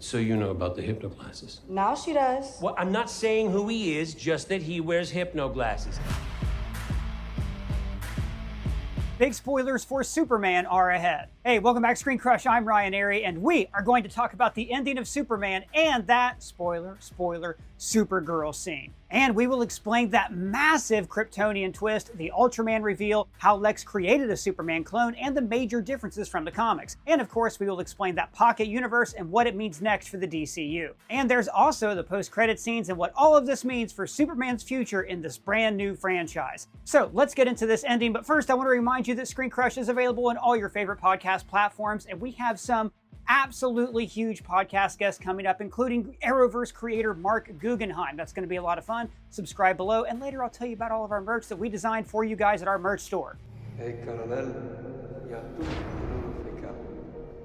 So you know about the hypno glasses? Now she does. Well, I'm not saying who he is, just that he wears hypno glasses. Big spoilers for Superman are ahead. Hey, welcome back to ScreenCrush. I'm Ryan Airy, and we are going to talk about the ending of Superman and that, spoiler, Supergirl scene. And we will explain that massive Kryptonian twist, the Ultraman reveal, how Lex created a Superman clone, and the major differences from the comics. And of course, we will explain that pocket universe and what it means next for the DCU. And there's also the post-credit scenes and what all of this means for Superman's future in this brand new franchise. So let's get into this ending, but first I want to remind you that ScreenCrush is available on all your favorite podcast platforms, and we have some absolutely huge podcast guests coming up, including Arrowverse creator Mark Guggenheim. That's going to be a lot of fun. Subscribe below, and later I'll tell you about all of our merch that we designed for you guys at our merch store. Hey, Colonel, ya tu Africa.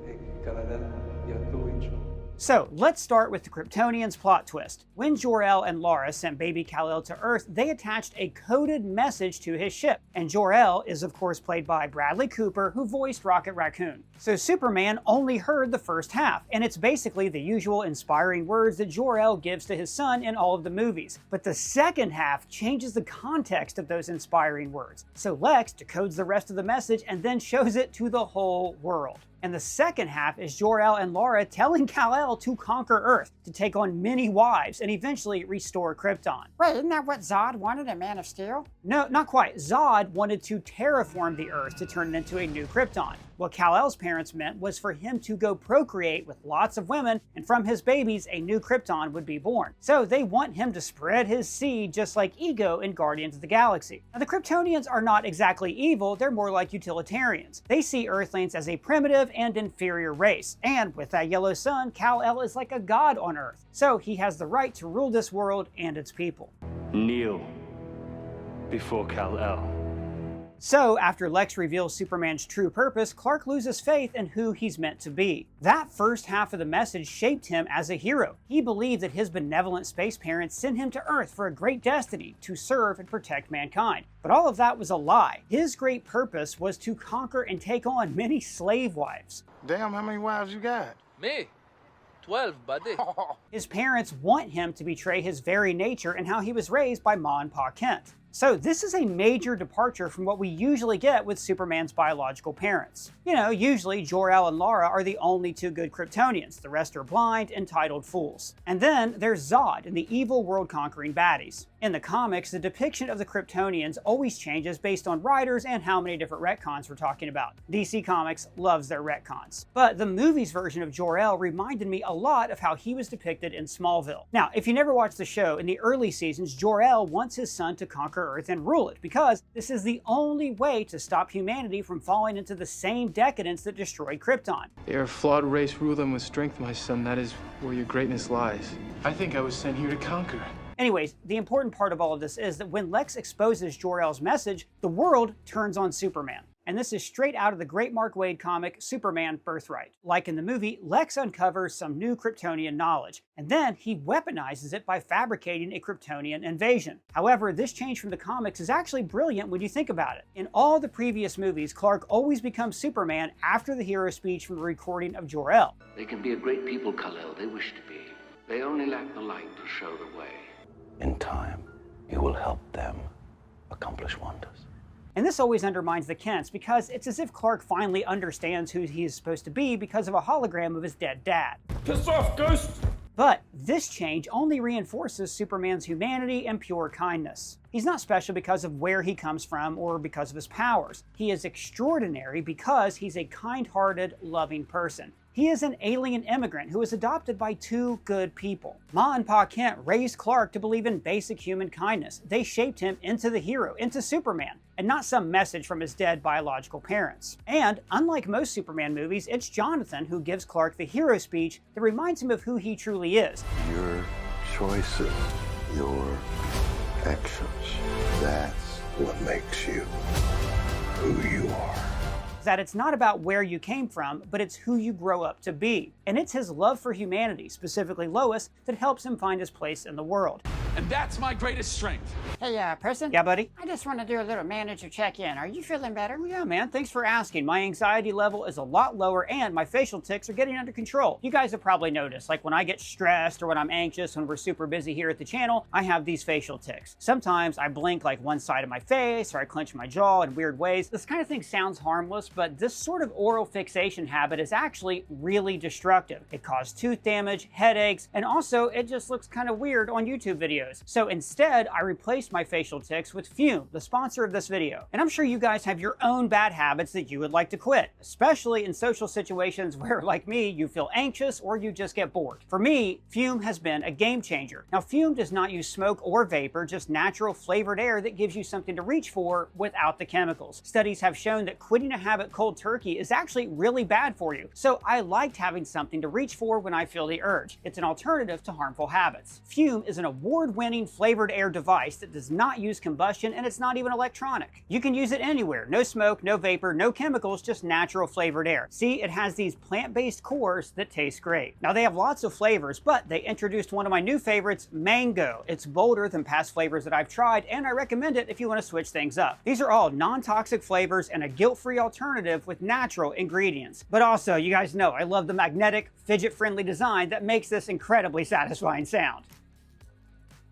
Hey, Colonel, ya tu Icho. So let's start with the Kryptonians' plot twist. When Jor-El and Lara sent baby Kal-El to Earth, they attached a coded message to his ship. And Jor-El is of course played by Bradley Cooper, who voiced Rocket Raccoon. So Superman only heard the first half, and it's basically the usual inspiring words that Jor-El gives to his son in all of the movies. But the second half changes the context of those inspiring words. So Lex decodes the rest of the message and then shows it to the whole world. And the second half is Jor-El and Lara telling Kal-El to conquer Earth, to take on many wives, and eventually restore Krypton. Wait, isn't that what Zod wanted in Man of Steel? No, not quite. Zod wanted to terraform the Earth to turn it into a new Krypton. What Kal-El's parents meant was for him to go procreate with lots of women, and from his babies, a new Krypton would be born. So they want him to spread his seed just like Ego in Guardians of the Galaxy. Now the Kryptonians are not exactly evil, they're more like utilitarians. They see Earthlings as a primitive and inferior race, and with that yellow sun, Kal-El is like a god on Earth. So he has the right to rule this world and its people. Kneel before Kal-El. So, after Lex reveals Superman's true purpose, Clark loses faith in who he's meant to be. That first half of the message shaped him as a hero. He believed that his benevolent space parents sent him to Earth for a great destiny, to serve and protect mankind. But all of that was a lie. His great purpose was to conquer and take on many slave wives. Damn, how many wives you got? Me? 12, buddy. His parents want him to betray his very nature and how he was raised by Ma and Pa Kent. So this is a major departure from what we usually get with Superman's biological parents. You know, usually Jor-El and Lara are the only two good Kryptonians. The rest are blind, entitled fools. And then there's Zod and the evil world-conquering baddies. In the comics, the depiction of the Kryptonians always changes based on writers and how many different retcons we're talking about. DC Comics loves their retcons. But the movie's version of Jor-El reminded me a lot of how he was depicted in Smallville. Now, if you never watched the show, in the early seasons, Jor-El wants his son to conquer Earth and rule it, because this is the only way to stop humanity from falling into the same decadence that destroyed Krypton. They are a flawed race, rule them with strength, my son. That is where your greatness lies. I think I was sent here to conquer. Anyways, the important part of all of this is that when Lex exposes Jor-El's message, the world turns on Superman. And this is straight out of the great Mark Waid comic, Superman Birthright. Like in the movie, Lex uncovers some new Kryptonian knowledge, and then he weaponizes it by fabricating a Kryptonian invasion. However, this change from the comics is actually brilliant when you think about it. In all the previous movies, Clark always becomes Superman after the hero speech from the recording of Jor-El. They can be a great people, Kal-El. They wish to be. They only lack the light to show the way. In time, you will help them accomplish wonders. And this always undermines the Kents, because it's as if Clark finally understands who he is supposed to be because of a hologram of his dead dad. Piss off, Ghost! But this change only reinforces Superman's humanity and pure kindness. He's not special because of where he comes from or because of his powers. He is extraordinary because he's a kind-hearted, loving person. He is an alien immigrant who was adopted by two good people. Ma and Pa Kent raised Clark to believe in basic human kindness. They shaped him into the hero, into Superman, and not some message from his dead biological parents. And unlike most Superman movies, it's Jonathan who gives Clark the hero speech that reminds him of who he truly is. Your choices, your actions, that's what makes you who you are. is that it's not about where you came from, but it's who you grow up to be. And it's his love for humanity, specifically Lois, that helps him find his place in the world. And that's my greatest strength. Hey, person? Yeah, buddy? I just want to do a little manager check-in. Are you feeling better? Yeah, man, thanks for asking. My anxiety level is a lot lower and my facial tics are getting under control. You guys have probably noticed, like when I get stressed or when I'm anxious, when we're super busy here at the channel, I have these facial tics. Sometimes I blink like one side of my face or I clench my jaw in weird ways. This kind of thing sounds harmless, but this sort of oral fixation habit is actually really destructive. It causes tooth damage, headaches, and also it just looks kind of weird on YouTube videos. So instead, I replaced my facial tics with Fume, the sponsor of this video. And I'm sure you guys have your own bad habits that you would like to quit, especially in social situations where, like me, you feel anxious or you just get bored. For me, Fume has been a game changer. Now, Fume does not use smoke or vapor, just natural flavored air that gives you something to reach for without the chemicals. Studies have shown that quitting a habit cold turkey is actually really bad for you. So I liked having something to reach for when I feel the urge. It's an alternative to harmful habits. Fume is an award-winning flavored air device that does not use combustion, and it's not even electronic. You can use it anywhere. No smoke, no vapor, no chemicals, just natural flavored air. See, it has these plant-based cores that taste great. Now, they have lots of flavors, but they introduced one of my new favorites, mango. It's bolder than past flavors that I've tried, and I recommend it if you want to switch things up. These are all non-toxic flavors and a guilt-free alternative with natural ingredients. But also, you guys know I love the magnetic, fidget-friendly design that makes this incredibly satisfying sound.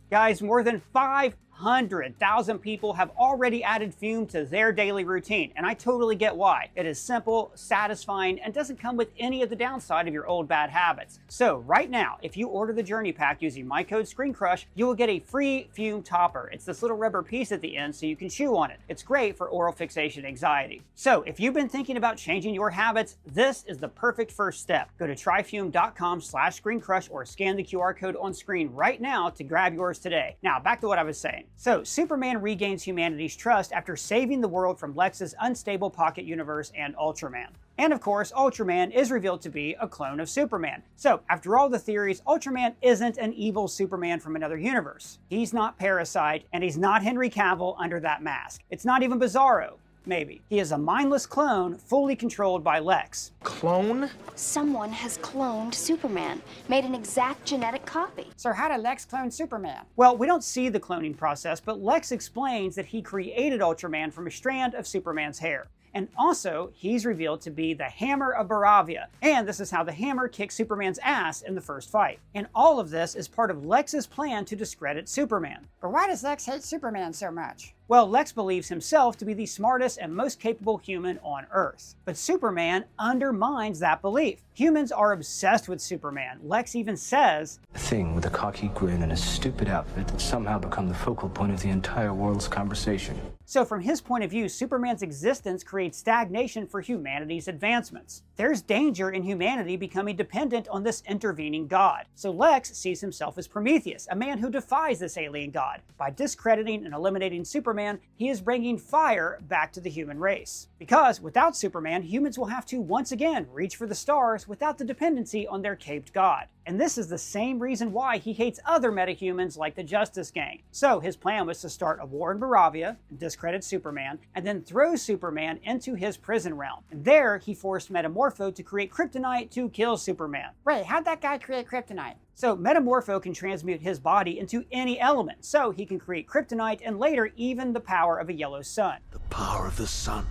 Guys, more than 500,000 people have already added Fume to their daily routine, and I totally get why. It is simple, satisfying, and doesn't come with any of the downside of your old bad habits. So right now, if you order the Journey Pack using my code ScreenCrush, you will get a free Fume topper. It's this little rubber piece at the end so you can chew on it. It's great for oral fixation anxiety. So if you've been thinking about changing your habits, this is the perfect first step. Go to tryfume.com/ScreenCrush or scan the QR code on screen right now to grab yours today. Now, back to what I was saying. So, Superman regains humanity's trust after saving the world from Lex's unstable pocket universe and Ultraman. And of course, Ultraman is revealed to be a clone of Superman. So, after all the theories, Ultraman isn't an evil Superman from another universe. He's not Parasite, and he's not Henry Cavill under that mask. It's not even Bizarro. Maybe. He is a mindless clone fully controlled by Lex. Clone? Someone has cloned Superman, made an exact genetic copy. So how did Lex clone Superman? Well, we don't see the cloning process, but Lex explains that he created Ultraman from a strand of Superman's hair. And also, he's revealed to be the Hammer of Baravia, and this is how the hammer kicked Superman's ass in the first fight. And all of this is part of Lex's plan to discredit Superman. But why does Lex hate Superman so much? Well, Lex believes himself to be the smartest and most capable human on Earth. But Superman undermines that belief. Humans are obsessed with Superman. Lex even says, A thing with a cocky grin and a stupid outfit that's somehow become the focal point of the entire world's conversation. So from his point of view, Superman's existence creates stagnation for humanity's advancements. There's danger in humanity becoming dependent on this intervening god. So Lex sees himself as Prometheus, a man who defies this alien god. By discrediting and eliminating Superman, he is bringing fire back to the human race. Because without Superman, humans will have to once again reach for the stars without the dependency on their caped god. And this is the same reason why he hates other metahumans like the Justice Gang. So his plan was to start a war in Baravia, discredit Superman, and then throw Superman into his prison realm. And there, he forced Metamorpho to create kryptonite to kill Superman. Wait, how'd that guy create kryptonite? So Metamorpho can transmute his body into any element, so he can create kryptonite and later even the power of a yellow sun. The power of the sun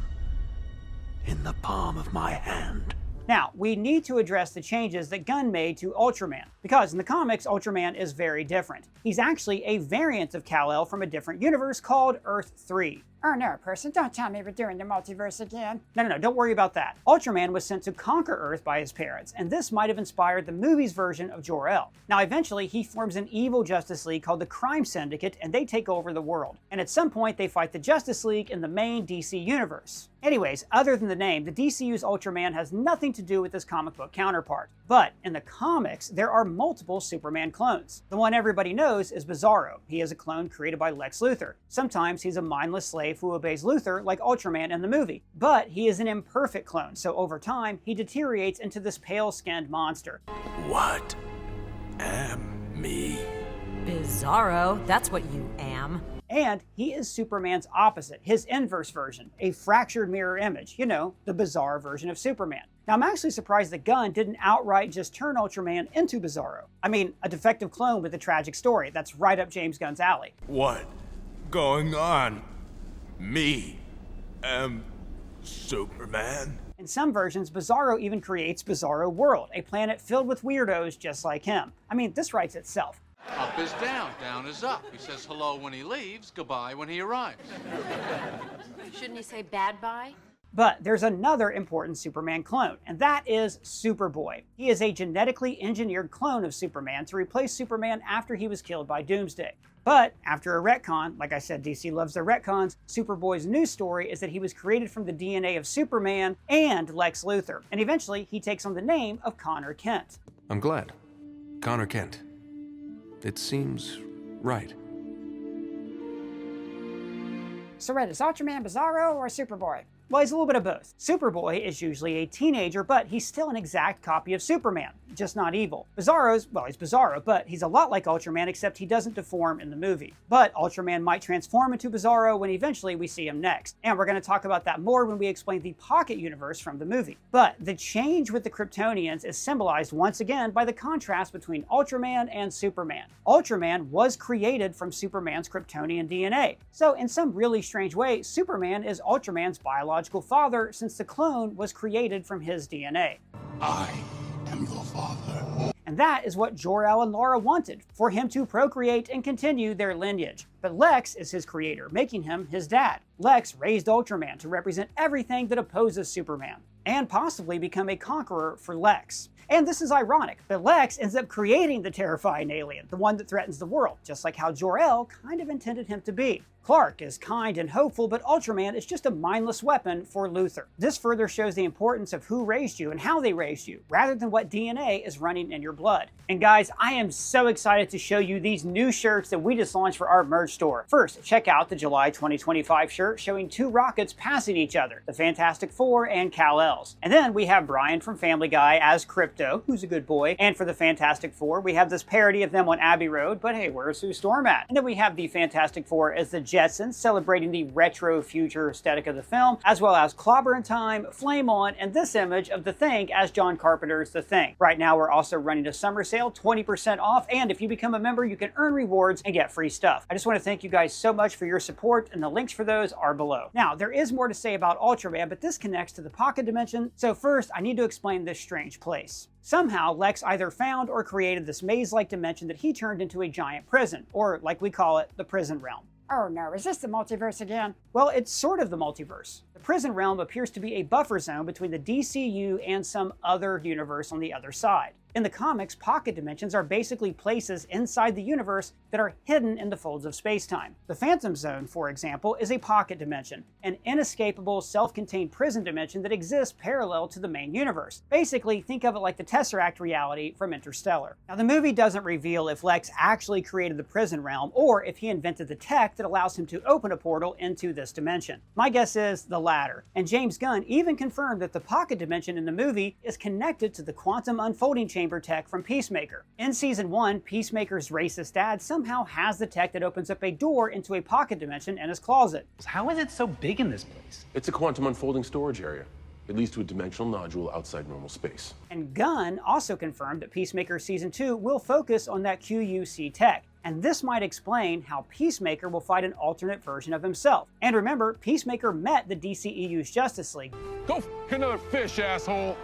in the palm of my hand. Now, we need to address the changes that Gunn made to Ultraman, because in the comics, Ultraman is very different. He's actually a variant of Kal-El from a different universe called Earth 3. Oh no, person, don't tell me we're doing the multiverse again. No, don't worry about that. Ultraman was sent to conquer Earth by his parents, and this might have inspired the movie's version of Jor-El. Now, eventually, he forms an evil Justice League called the Crime Syndicate, and they take over the world. And at some point, they fight the Justice League in the main DC universe. Anyways, other than the name, the DCU's Ultraman has nothing to do with his comic book counterpart. But in the comics, there are multiple Superman clones. The one everybody knows is Bizarro. He is a clone created by Lex Luthor. Sometimes he's a mindless slave who obeys Luthor, like Ultraman in the movie. But he is an imperfect clone, so over time, he deteriorates into this pale-skinned monster. What am me? Bizarro, that's what you am. And he is Superman's opposite, his inverse version, a fractured mirror image, you know, the bizarre version of Superman. Now, I'm actually surprised that Gunn didn't outright just turn Ultraman into Bizarro. I mean, a defective clone with a tragic story. That's right up James Gunn's alley. What going on? Me am Superman? In some versions, Bizarro even creates Bizarro World, a planet filled with weirdos just like him. I mean, this writes itself. Up is down, down is up. He says hello when he leaves, goodbye when he arrives. Shouldn't he say bad bye? But there's another important Superman clone, and that is Superboy. He is a genetically engineered clone of Superman to replace Superman after he was killed by Doomsday. But after a retcon, like I said, DC loves their retcons, Superboy's new story is that he was created from the DNA of Superman and Lex Luthor, and eventually he takes on the name of Connor Kent. I'm glad. Connor Kent. It seems right. So wait, is Ultraman Bizarro or Superboy? Well, he's a little bit of both. Superboy is usually a teenager, but he's still an exact copy of Superman, just not evil. Bizarro's, well, he's Bizarro, but he's a lot like Ultraman, except he doesn't deform in the movie. But Ultraman might transform into Bizarro when eventually we see him next. And we're going to talk about that more when we explain the Pocket Universe from the movie. But the change with the Kryptonians is symbolized once again by the contrast between Ultraman and Superman. Ultraman was created from Superman's Kryptonian DNA. So in some really strange way, Superman is Ultraman's biological father, since the clone was created from his DNA. I am your father. And that is what Jor-El and Lara wanted, for him to procreate and continue their lineage. But Lex is his creator, making him his dad. Lex raised Ultraman to represent everything that opposes Superman, and possibly become a conqueror for Lex. And this is ironic, but Lex ends up creating the terrifying alien, the one that threatens the world, just like how Jor-El kind of intended him to be. Clark is kind and hopeful, but Ultraman is just a mindless weapon for Luthor. This further shows the importance of who raised you and how they raised you, rather than what DNA is running in your blood. And guys, I am so excited to show you these new shirts that we just launched for our merch store. First, check out the July 2025 shirt showing two rockets passing each other, the Fantastic Four and Kal-El's. And then we have Brian from Family Guy as Krypto, who's a good boy. And for the Fantastic Four, we have this parody of them on Abbey Road, but hey, where's Sue Storm at? And then we have the Fantastic Four as the Jetsons, celebrating the retro future aesthetic of the film, as well as Clobber in Time, Flame On, and this image of The Thing as John Carpenter's The Thing. Right now, we're also running a summer sale, 20% off, and if you become a member, you can earn rewards and get free stuff. I just want to thank you guys so much for your support, and the links for those are below. Now, there is more to say about Ultraman, but this connects to the Pocket Dimension, so first, I need to explain this strange place. Somehow, Lex either found or created this maze-like dimension that he turned into a giant prison, or like we call it, the prison realm. Oh no, is this the multiverse again? Well, it's sort of the multiverse. The prison realm appears to be a buffer zone between the DCU and some other universe on the other side. In the comics, pocket dimensions are basically places inside the universe that are hidden in the folds of space-time. The Phantom Zone, for example, is a pocket dimension, an inescapable, self-contained prison dimension that exists parallel to the main universe. Basically, think of it like the Tesseract reality from Interstellar. Now, the movie doesn't reveal if Lex actually created the prison realm or if he invented the tech that allows him to open a portal into this dimension. My guess is the latter, and James Gunn even confirmed that the pocket dimension in the movie is connected to the quantum unfolding chamber tech from Peacemaker. In Season 1, Peacemaker's racist dad somehow has the tech that opens up a door into a pocket dimension in his closet. How is it so big in this place? It's a quantum unfolding storage area. It leads to a dimensional nodule outside normal space. And Gunn also confirmed that Peacemaker Season 2 will focus on that QUC tech. And this might explain how Peacemaker will fight an alternate version of himself. And remember, Peacemaker met the DCEU's Justice League. Go f another fish, asshole!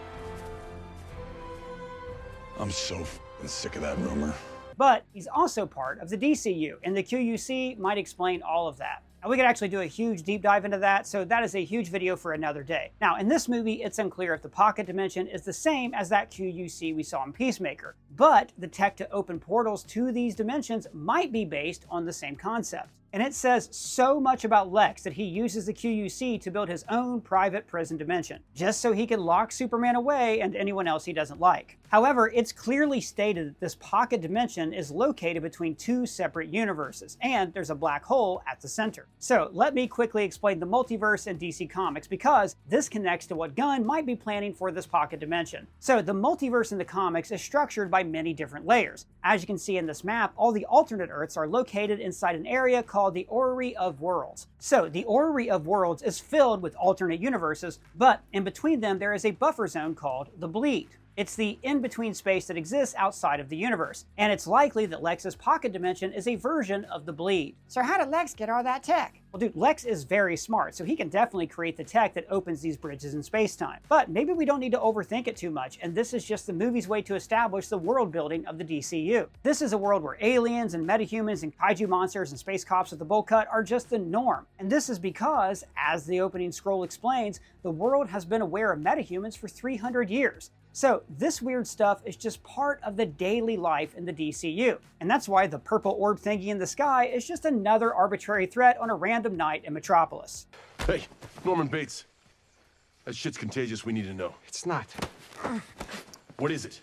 I'm so f***ing sick of that rumor. But he's also part of the DCU, and the QUC might explain all of that. Now, we could actually do a huge deep dive into that, so that is a huge video for another day. Now, in this movie, it's unclear if the pocket dimension is the same as that QUC we saw in Peacemaker, but the tech to open portals to these dimensions might be based on the same concept. And it says so much about Lex that he uses the QUC to build his own private prison dimension, just so he can lock Superman away and anyone else he doesn't like. However, it's clearly stated that this pocket dimension is located between two separate universes, and there's a black hole at the center. So let me quickly explain the multiverse in DC Comics, because this connects to what Gunn might be planning for this pocket dimension. So the multiverse in the comics is structured by many different layers. As you can see in this map, all the alternate Earths are located inside an area called the Orrery of Worlds. So the Orrery of Worlds is filled with alternate universes, but in between them there is a buffer zone called the Bleed. It's the in-between space that exists outside of the universe, and it's likely that Lex's pocket dimension is a version of the Bleed. So how did Lex get all that tech? Well, dude, Lex is very smart, so he can definitely create the tech that opens these bridges in space-time. But maybe we don't need to overthink it too much, and this is just the movie's way to establish the world building of the DCU. This is a world where aliens and metahumans and kaiju monsters and space cops with the bowl cut are just the norm. And this is because, as the opening scroll explains, the world has been aware of metahumans for 300 years. So this weird stuff is just part of the daily life in the DCU. And that's why the purple orb thingy in the sky is just another arbitrary threat on a random night in Metropolis. Hey, Norman Bates. That shit's contagious. We need to know. It's not. What is it?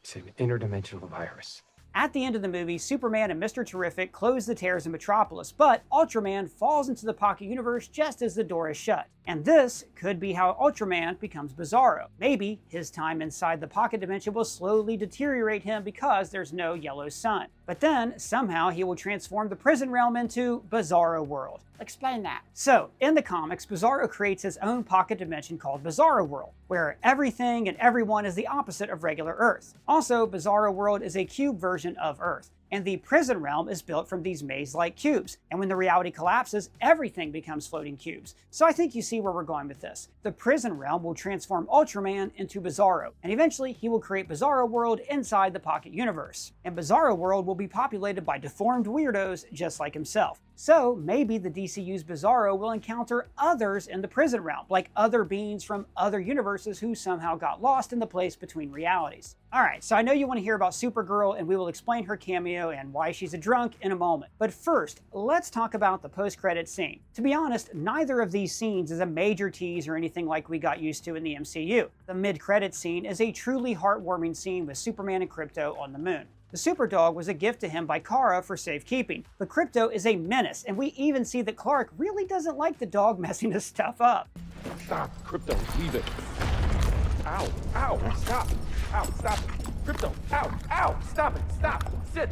It's an interdimensional virus. At the end of the movie, Superman and Mr. Terrific close the tears in Metropolis, but Ultraman falls into the pocket universe just as the door is shut. And this could be how Ultraman becomes Bizarro. Maybe his time inside the pocket dimension will slowly deteriorate him because there's no yellow sun. But then, somehow, he will transform the prison realm into Bizarro World. Explain that. So, in the comics, Bizarro creates his own pocket dimension called Bizarro World, where everything and everyone is the opposite of regular Earth. Also, Bizarro World is a cube version of Earth, and the prison realm is built from these maze-like cubes. And when the reality collapses, everything becomes floating cubes. So I think you see where we're going with this. The prison realm will transform Ultraman into Bizarro, and eventually he will create Bizarro World inside the pocket universe. And Bizarro World will be populated by deformed weirdos just like himself. So maybe the DCU's Bizarro will encounter others in the prison realm, like other beings from other universes who somehow got lost in the place between realities. Alright, so I know you want to hear about Supergirl, and we will explain her cameo and why she's a drunk in a moment. But first, let's talk about the post-credits scene. To be honest, neither of these scenes is a major tease or anything like we got used to in the MCU. The mid-credits scene is a truly heartwarming scene with Superman and Krypto on the moon. The Superdog was a gift to him by Kara for safekeeping, but Krypto is a menace, and we even see that Clark really doesn't like the dog messing his stuff up. Stop, Krypto, leave it. Ow, ow, stop. Ow, stop it. Krypto, ow, ow, stop it, stop. Sit,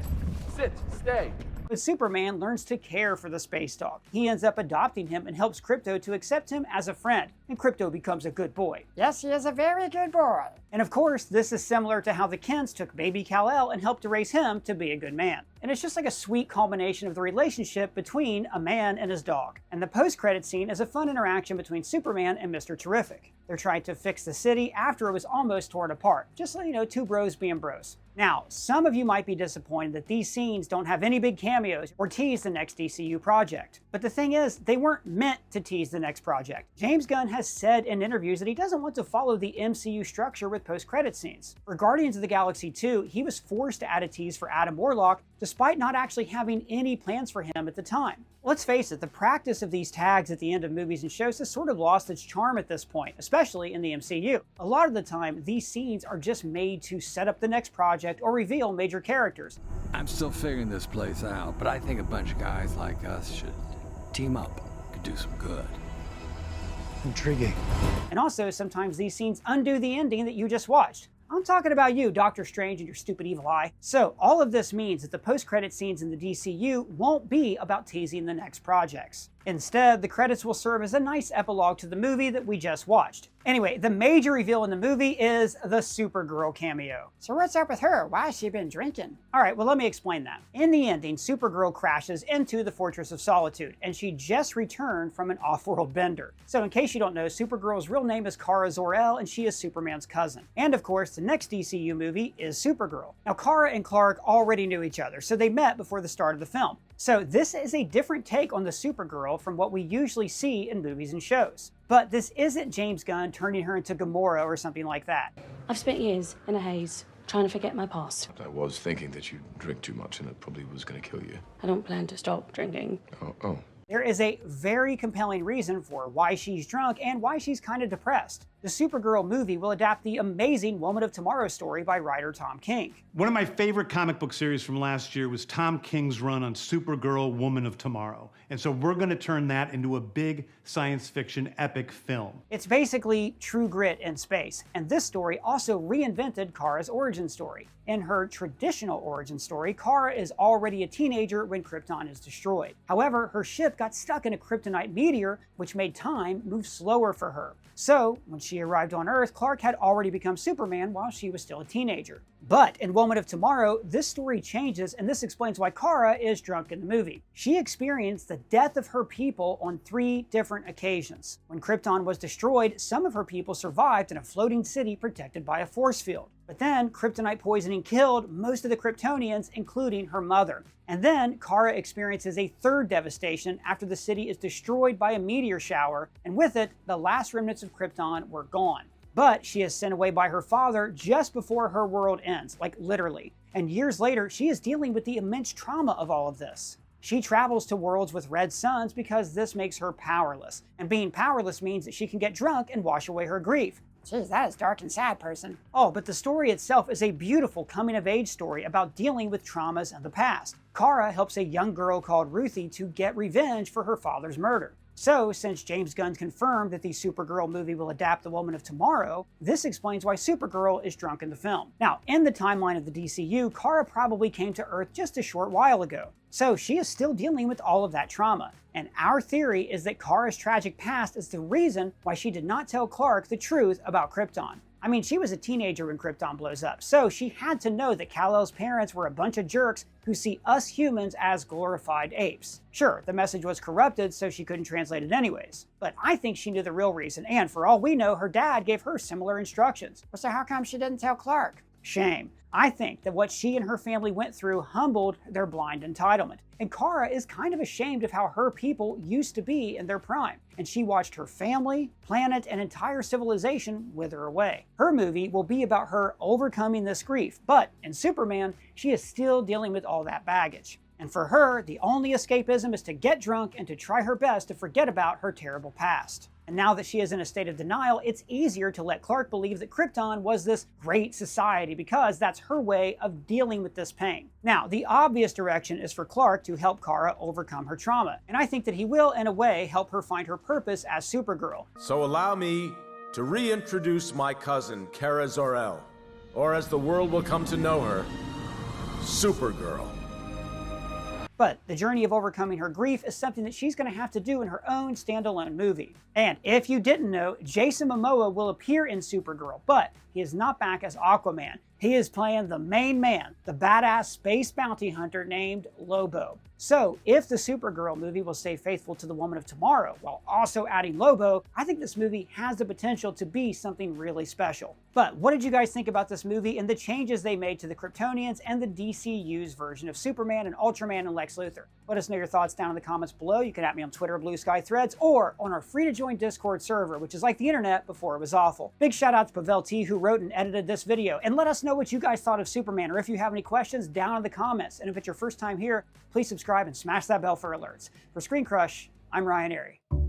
stay. But Superman learns to care for the space dog. He ends up adopting him and helps Krypto to accept him as a friend, and Krypto becomes a good boy. Yes, he is a very good boy. And of course, this is similar to how the Kents took baby Kal-El and helped to raise him to be a good man. And it's just like a sweet culmination of the relationship between a man and his dog. And the post-credit scene is a fun interaction between Superman and Mr. Terrific. They're trying to fix the city after it was almost torn apart. Just so you know, two bros being bros. Now, some of you might be disappointed that these scenes don't have any big cameos or tease the next DCU project. But the thing is, they weren't meant to tease the next project. James Gunn has said in interviews that he doesn't want to follow the MCU structure with post-credit scenes. For Guardians of the Galaxy 2, he was forced to add a tease for Adam Warlock despite not actually having any plans for him at the time. Let's face it, the practice of these tags at the end of movies and shows has sort of lost its charm at this point, especially in the MCU. A lot of the time, these scenes are just made to set up the next project or reveal major characters. I'm still figuring this place out, but I think a bunch of guys like us should team up. Could do some good. Intriguing. And also, sometimes these scenes undo the ending that you just watched. I'm talking about you, Doctor Strange and your stupid evil eye. So all of this means that the post-credit scenes in the DCU won't be about teasing the next projects. Instead, the credits will serve as a nice epilogue to the movie that we just watched. Anyway, the major reveal in the movie is the Supergirl cameo. So what's up with her? Why has she been drinking? Alright, well let me explain that. In the ending, Supergirl crashes into the Fortress of Solitude, and she just returned from an off-world bender. So in case you don't know, Supergirl's real name is Kara Zor-El, and she is Superman's cousin. And of course, the next DCU movie is Supergirl. Now Kara and Clark already knew each other, so they met before the start of the film. So this is a different take on the Supergirl from what we usually see in movies and shows. But this isn't James Gunn turning her into Gamora or something like that. I've spent years in a haze, trying to forget my past. I was thinking that you drink too much and it probably was going to kill you. I don't plan to stop drinking. Oh. There is a very compelling reason for why she's drunk and why she's kind of depressed. the Supergirl movie will adapt the amazing Woman of Tomorrow story by writer Tom King. One of my favorite comic book series from last year was Tom King's run on Supergirl, Woman of Tomorrow. And so we're going to turn that into a big science fiction epic film. It's basically True Grit in space, and this story also reinvented Kara's origin story. In her traditional origin story, Kara is already a teenager when Krypton is destroyed. However, her ship got stuck in a kryptonite meteor, which made time move slower for her. So, when she arrived on Earth, Clark had already become Superman while she was still a teenager. But in Woman of Tomorrow, this story changes, and this explains why Kara is drunk in the movie. She experienced the death of her people on 3 different occasions. When Krypton was destroyed, some of her people survived in a floating city protected by a force field. But then, kryptonite poisoning killed most of the Kryptonians, including her mother. And then, Kara experiences a 3rd devastation after the city is destroyed by a meteor shower, and with it, the last remnants of Krypton were gone. But she is sent away by her father just before her world ends, like literally. And years later, she is dealing with the immense trauma of all of this. She travels to worlds with red suns because this makes her powerless. And being powerless means that she can get drunk and wash away her grief. Jeez, that is dark and sad, person. Oh, but the story itself is a beautiful coming-of-age story about dealing with traumas in the past. Kara helps a young girl called Ruthie to get revenge for her father's murder. So, since James Gunn confirmed that the Supergirl movie will adapt the Woman of Tomorrow, this explains why Supergirl is drunk in the film. Now, in the timeline of the DCU, Kara probably came to Earth just a short while ago. So she is still dealing with all of that trauma. And our theory is that Kara's tragic past is the reason why she did not tell Clark the truth about Krypton. I mean, she was a teenager when Krypton blows up, so she had to know that Kal-El's parents were a bunch of jerks who see us humans as glorified apes. Sure, the message was corrupted, so she couldn't translate it anyways. But I think she knew the real reason, and for all we know, her dad gave her similar instructions. So how come she didn't tell Clark? Shame. I think that what she and her family went through humbled their blind entitlement. And Kara is kind of ashamed of how her people used to be in their prime. And she watched her family, planet, and entire civilization wither away. Her movie will be about her overcoming this grief, but in Superman, she is still dealing with all that baggage. And for her, the only escapism is to get drunk and to try her best to forget about her terrible past. And now that she is in a state of denial, it's easier to let Clark believe that Krypton was this great society because that's her way of dealing with this pain. Now, the obvious direction is for Clark to help Kara overcome her trauma. And I think that he will, in a way, help her find her purpose as Supergirl. So allow me to reintroduce my cousin, Kara Zor-El, or as the world will come to know her, Supergirl. But the journey of overcoming her grief is something that she's going to have to do in her own standalone movie. And if you didn't know, Jason Momoa will appear in Supergirl, but he is not back as Aquaman. He is playing the main man, the badass space bounty hunter named Lobo. So if the Supergirl movie will stay faithful to the Woman of Tomorrow while also adding Lobo, I think this movie has the potential to be something really special. But what did you guys think about this movie and the changes they made to the Kryptonians and the DCU's version of Superman and Ultraman and Lex Luthor? Let us know your thoughts down in the comments below. You can at me on Twitter or Blue Sky Threads or on our free-to-join Discord server, which is like the internet before it was awful. Big shout out to Pavel T, who wrote and edited this video. And let us know what you guys thought of Superman, or if you have any questions down in the comments. And if it's your first time here, please subscribe and smash that bell for alerts. For ScreenCrush, I'm Ryan Airy.